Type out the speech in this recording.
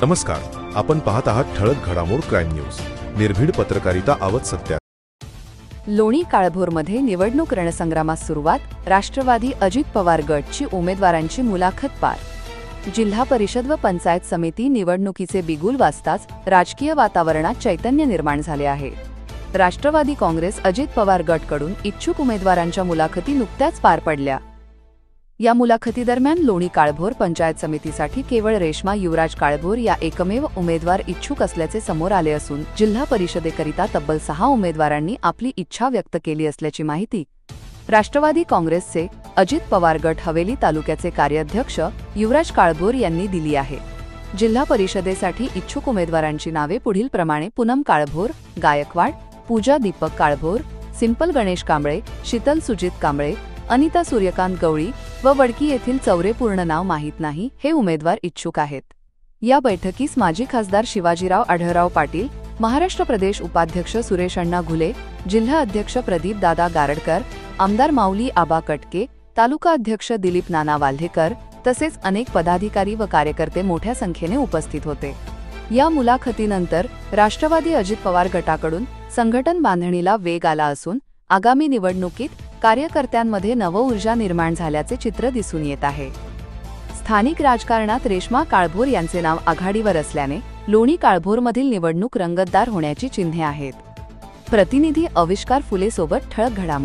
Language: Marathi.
नमस्कार, आपण पाहत आहात ठळक घडामोड क्राईम न्यूज। निर्भीड पत्रकारिता आवत सत्यात। लोणी काळभोरमध्ये निवडणूक रणसंग्रामास सुरुवात। राष्ट्रवादी अजित पवार गटची उमेदवारांची मुलाखत पार। जिल्हा परिषद व पंचायत समिती निवडणुकीचे बिगुल वाजताच राजकीय वातावरणात चैतन्य निर्माण झाले आहे। राष्ट्रवादी काँग्रेस अजित पवार गटकडून इच्छुक उमेदवारांच्या मुलाखती नुकत्याच पार पडल्या। या मुलाखतीदरम्यान लोणी काळभोर पंचायत समितीसाठी केवळ रेश्मा युवराज काळभोर या एकमेव उमेदवार इच्छुक असल्याचे समोर आले असून जिल्हा परिषदेकरिता तब्बल 6 उमेदवारांनी आपली इच्छा व्यक्त केली असल्याची माहिती राष्ट्रवादी काँग्रेसचे अजित पवार गट हवेली तालुक्याचे कार्याध्यक्ष युवराज काळभोर यांनी दिली आहे। जिल्हा परिषदेसाठी इच्छुक उमेदवारांची नावे पुढील प्रमाणे: पूनम काळभोर, गायकवाड, पूजा दीपक काळभोर, सिंपल गणेश कांबळे, शीतल सुजित कांबळे, अनिता सूर्यकांत गवळी व वडकी येथील चौरे पूर्ण नाव माहीत नाही हे उमेदवार इच्छुक आहेत। या बैठकीस माजी खासदार शिवाजीराव आढळराव पाटील, महाराष्ट्र प्रदेश उपाध्यक्ष सुरेश अण्णा घुले, जिल्हा अध्यक्ष प्रदीप दादा गारडकर, आमदार माऊली आबा कटके, तालुका अध्यक्ष दिलीप नाना वाल्हेकर तसेच अनेक पदाधिकारी व कार्यकर्ते मोठ्या संख्येने उपस्थित होते। या मुलाखतीनंतर राष्ट्रवादी अजित पवार गटाकडून संघटन बांधणीला वेग आला असून आगामी निवडणुकीत कार्यकर्त्यांमध्ये नवऊर्जा निर्माण झाल्याचे चित्र दिसून येत आहे। स्थानिक राजकारणात रेश्मा काळभोर यांचे नाव आघाडीवर असल्याने लोणी काळभोरमधील निवडणूक रंगतदार होण्याची चिन्हे आहेत। प्रतिनिधी आविष्कार फुले सोबत ठळक घडामोडी।